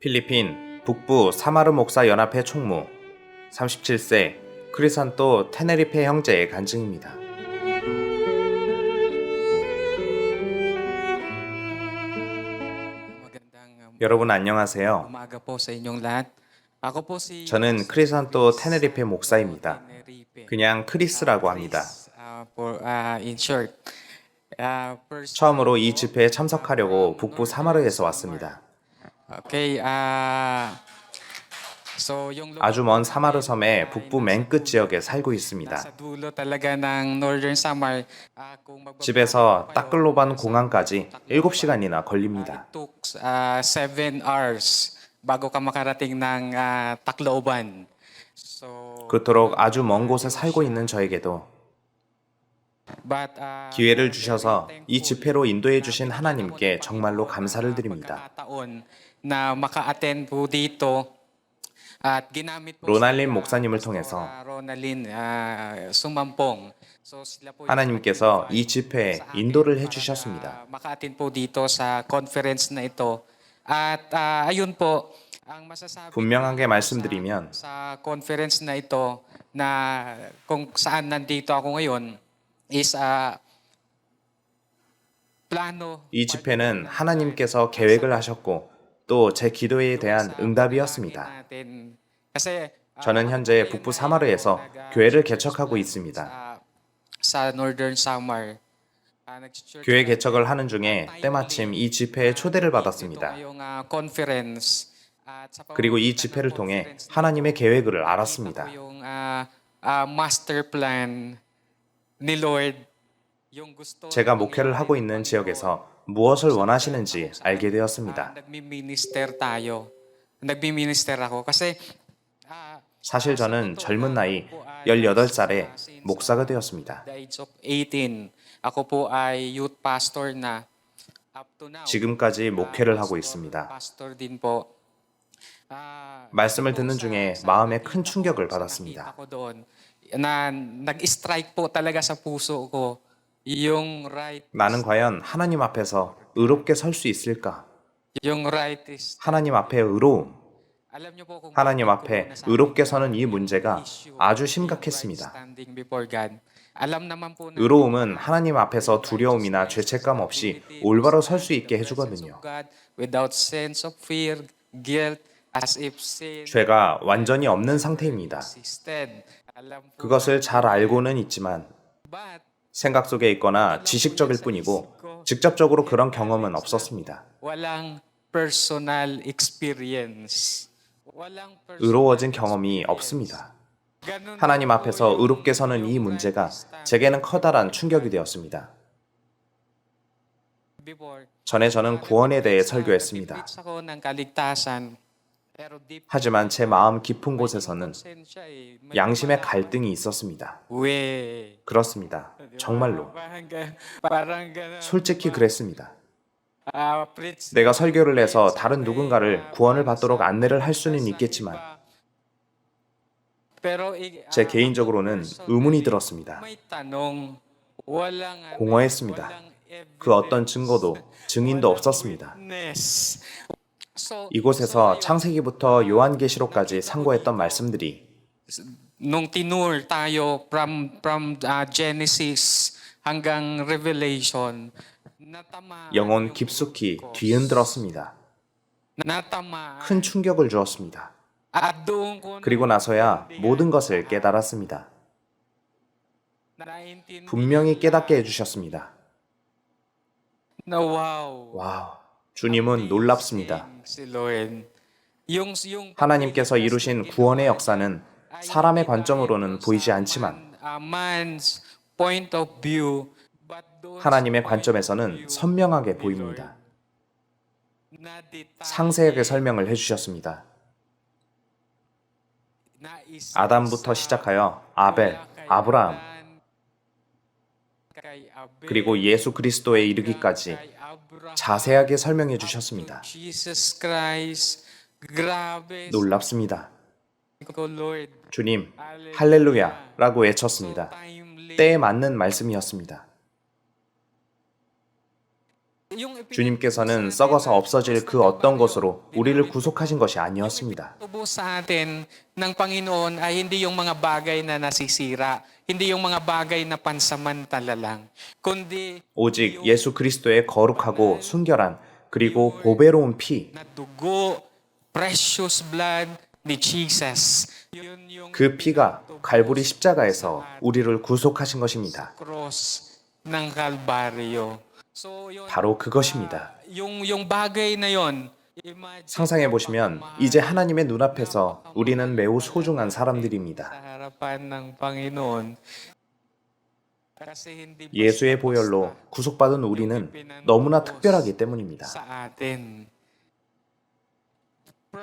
필리핀 북부 사마르 목사 연합회 총무 37세 크리산토 테네리페 형제의 간증입니다. 여러분 안녕하세요. Umaga po sa inyong lahat. Ako po si 저는 크리산토 테네리페 목사입니다. 그냥 크리스라고 합니다. in short. 처음으로 이 집회에 참석하려고 북부 사마르에서 왔습니다. Okay, so yung 아주 먼 사마르 섬의 북부 맨 끝 지역에 살고 있습니다. sa dulo talaga ng Northern Samar, 집에서 따클로반 공항까지 7시간이나 걸립니다. it took 7 hours bago ka makarating ng Tacloban. So 그토록 아주 먼 곳에 살고 있는 저에게도 but 기회를 주셔서 이 집회로 인도해 주신 하나님께 정말로 감사를 드립니다. pagkakataon na maka-attend po dito at ginamit po 로날린 목사님을 통해서 Ronalyn Sumampong. So sila po 하나님께서 이 집회에 인도를 해주셨습니다. maka-attend po dito sa conference na ito. At ayun po, ang masasabi 분명하게 말씀드리면 sa conference na ito na kung saan nandito ako ngayon is plano 이 집회는 하나님께서 계획을 하셨고 또 제 기도에 대한 응답이었습니다. natin. Kasi 저는 현재 북부 사마르에서 교회를 개척하고 있습니다. sa Northern Samar. 교회 개척을 하는 중에 때마침 이 집회에 초대를 받았습니다. yung conference at sa 그리고 이 집회를 통해 하나님의 계획을 알았습니다. yung master plan ni Lord. Yung gusto 제가 목회를 하고 있는 지역에서 무엇을 원하시는지 알게 되었습니다. nagmi-minister tayo. Nagmi-minister ako kasi 사실 저는 젊은 나이 18살에 목사가 되었습니다. the age of 18. Ako po ay youth pastor na up to now. 지금까지 목회를 하고 있습니다. pastor din po. 말씀을 듣는 중에 마음에 큰 충격을 받았습니다. Ako doon na nag-strike po talaga sa puso ko yung right 나는 과연 하나님 앞에서 의롭게 설 수 있을까? yung right is 하나님 앞에 의로움, alam niyo po kung 하나님 앞에 의롭게 서는 이 문제가 아주 심각했습니다. standing before God. alam naman po na 의로움은 하나님 앞에서 두려움이나 죄책감 없이 올바로 설 수 있게 해주거든요. God without sense of fear, guilt, as if sin 죄가 완전히 없는 상태입니다. existed. alam po 그것을 잘 알고는 있지만 but 생각 속에 있거나 지식적일 뿐이고 직접적으로 그런 경험은 없었습니다. walang personal experience. walang 의로워진 경험이 없습니다. ganun 하나님 앞에서 의롭게 서는 이 문제가 제게는 커다란 충격이 되었습니다. before. 전에 저는 구원에 대해 설교했습니다. Nag-preach ako ng kaligtasan. Pero deep 하지만 제 마음 깊은 곳에서는 siya eh. May 양심의 갈등이 있었습니다. way. 그렇습니다. 정말로. parang ganun. 솔직히 그랬습니다. Preach 내가 설교를 해서 다른 누군가를 구원을 받도록 안내를 할 수는 있겠지만 pero 제 개인적으로는 의문이 들었습니다. may tanong. walang 공허했습니다. 그 어떤 증거도 증인도 없었습니다. evidence. So 이곳에서 창세기부터 요한계시록까지 상고했던 말씀들이 nung tinur tayo from Genesis hanggang Revelation, natama 영혼 깊숙이 뒤흔들었습니다. natama 큰 충격을 주었습니다. at doon ko 그리고 나서야 모든 것을 깨달았습니다. naintindihan 분명히 깨닫게 해주셨습니다. na wow. 와우, 주님은 놀랍습니다. Si Lord. yung 하나님께서 이루신 구원의 역사는 사람의 관점으로는 보이지 않지만 man's point of view, but doon 하나님의 관점에서는 선명하게 보입니다. na 상세하게 설명을 해주셨습니다. nais 아담부터 시작하여 아벨, 아브라함, kay Abel, 그리고 예수 그리스도에 이르기까지 kay Abraham, 자세하게 설명해 주셨습니다. Jesus Christ. grabe 놀랍습니다. ko Lord. 주님, 할렐루야 라고 외쳤습니다. timely. 때에 맞는 말씀이었습니다. 주님께서는 썩어서 없어질 그 어떤 것으로 우리를 구속하신 것이 아니었습니다. Tubo sa atin ng Panginoon ay hindi yung mga bagay na nasisira, hindi yung mga bagay na pansamantala lang, kundi 오직 예수 그리스도의 거룩하고 순결한 그리고 보배로운 피, na dugo, precious blood ni Jesus. Yun yung 그 피가 갈보리 십자가에서 우리를 구속하신 것입니다. cross ng Kalbaryo. So yun, 바로 그것입니다. yung bagay na yon, 상상해 보시면 이제 하나님의 눈앞에서 우리는 매우 소중한 sa 사람들입니다. harapan ng Panginoon. Kasi hindi 예수의 보혈로 구속받은 우리는 너무나 특별하기 때문입니다. sa atin.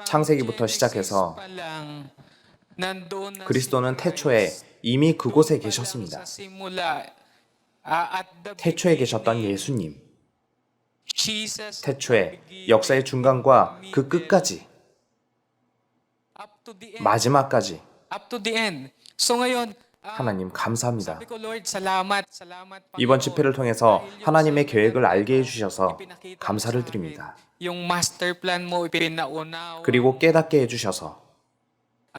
창세기부터 시작해서 pa lang, nandoon na 그리스도는 si 태초에 Christ. 이미 그곳에 Doon pa lang 계셨습니다. sa simula, at the 태초에 beginning, 계셨던 예수님, Jesus 태초에 역사의 중간과 그 끝까지, up to the end. 마지막까지 Up to the end. So ngayon, 하나님 감사합니다. sabi ko, Lord, salamat. Salamat, 이번 Panginoon. 집회를 통해서 Dahil yung 하나님의 sa 계획을 inyo 알게 해주셔서 ipinakita mo 감사를 sa amin. 드립니다. Yung master plan mo ipinaunawa. 그리고 깨닫게 해주셔서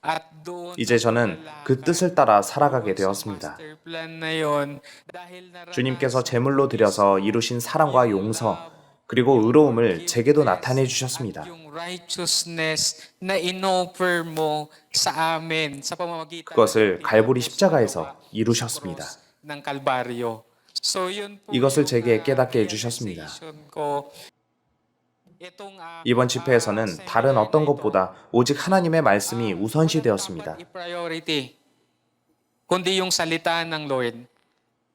At doon 이제 저는 그 뜻을 따라 살아가게 되었습니다. master plan na yon, dahil naranasan 주님께서 제물로 드려서 이루신 사랑과 용서 그리고 의로움을 제게도 나타내 주셨습니다. yung righteousness na inoffer mo sa amin sa pamamagitan 그것을 ng 갈보리 십자가에서 이루셨습니다. ng Kalbaryo. So yun po 이것을 yung, 제게 깨닫게 해주셨습니다. realization ko. Itong, 이번 집회에서는 다른 어떤 것보다 오직 하나님의 말씀이 우선시 되었습니다. dapat i-priority, kundi yung salita ng Lord.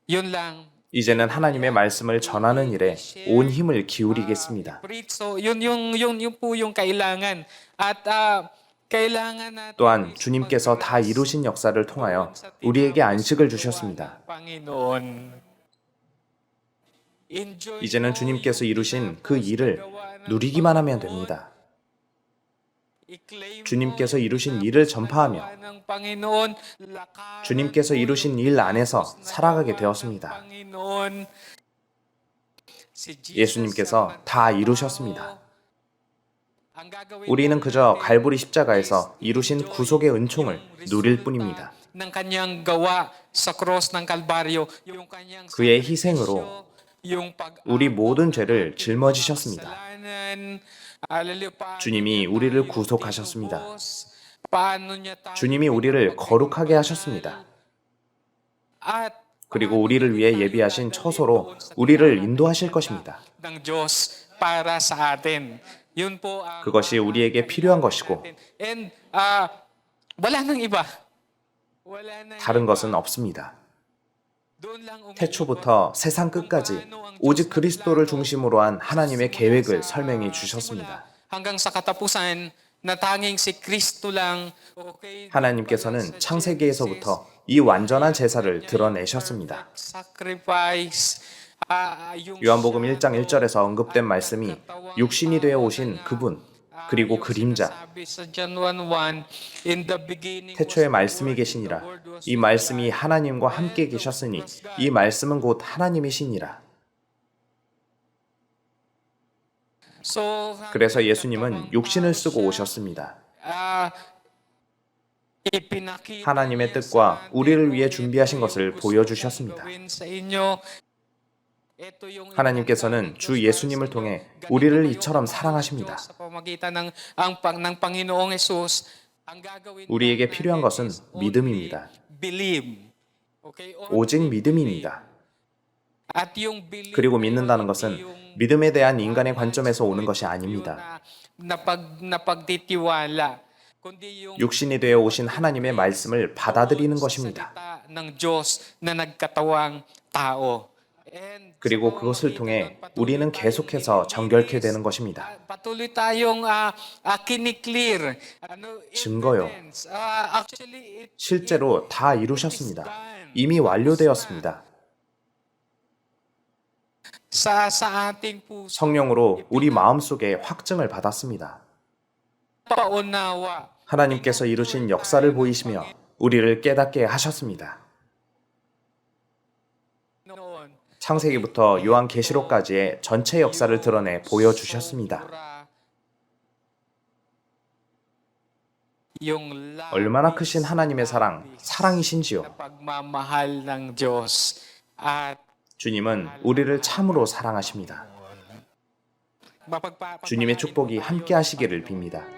Yun lang. 이제는 하나님의 말씀을 전하는 일에 온 힘을 기울이겠습니다. So yun po yung kailangan. At kailangan natin 또한 주님께서 다 이루신 역사를 통하여 우리에게 안식을 주셨습니다. Panginoon. 이제는 주님께서 이루신 그 일을 누리기만 하면 됩니다. 주님께서 이루신 일을 전파하며 주님께서 이루신 일 안에서 살아가게 되었습니다. 예수님께서 다 이루셨습니다. 우리는 그저 갈보리 십자가에서 이루신 구속의 은총을 누릴 뿐입니다. ng kanyang gawa sa cross ng Kalbaryo, yung kanyang 그의 희생으로 yung pag 우리 모든 죄를 짊어지셨습니다. kasalanan, hallelujah, paano 주님이 niya 우리를 tayo 구속하셨습니다. tinubos, paano niya tayo 주님이 우리를 거룩하게 하셨습니다. at 그리고 우리를 위해 예비하신 처소로 우리를 인도하실 것입니다. ng Diyos para sa atin. Yun po ang 그것이 우리에게 필요한 것이고 and wala nang iba. Wala nang 다른 것은 없습니다. doon lang 태초부터 세상 끝까지 오직 그리스도를 중심으로 한 하나님의 계획을 설명해 주셨습니다. hanggang sa katapusan na tanging si Kristo lang. Okay, 하나님께서는 창세기에서부터 이 완전한 제사를 드러내셨습니다. sacrifice. yung 요한복음 1장 1절에서 언급된 말씀이 육신이 되어 오신 그분 그리고 그림자 sabi sa John 1:1, in the beginning 태초에 말씀이 계시니라 이 말씀이 하나님과 함께 계셨으니 이 말씀은 곧 하나님이시니라. so 그래서 예수님은 육신을 쓰고 오셨습니다. ipinakita 하나님의 뜻과 우리를 위해 준비하신 것을 보여주셨습니다. gawin sa inyo. Ito yung 하나님께서는 주 예수님을 통해 우리를 이처럼 사랑하십니다. sa pamamagitan ng Panginoong Hesus, ang gagawin 우리에게 필요한 것은 믿음입니다. believe. Okay? 오직 믿음입니다. At yung believe 그리고 믿는다는 것은 믿음에 대한 인간의 관점에서 오는 것이 아닙니다. na pagtitiwala, kundi yung 육신이 되어 오신 하나님의 말씀을 받아들이는 것입니다. salita ng Diyos na nagkatawang tao. And 그리고 그것을 통해 우리는 계속해서 정결케 되는 것입니다. patuloy tayong kiniklear. 증거요. Evidence. Actually, 실제로 다 이루셨습니다. 이미 완료되었습니다. sa ating puso, 성령으로 우리 마음속에 확증을 받았습니다. paunawa. 하나님께서 이루신 역사를 보이시며 우리를 깨닫게 하셨습니다. Noon. 창세기부터 요한계시록까지의 전체 역사를 드러내 보여주셨습니다. 얼마나 크신 하나님의 사랑이신지요. pagmamahal ng Diyos at 주님은 우리를 참으로 사랑하십니다. 주님의 축복이 함께 하시기를 빕니다.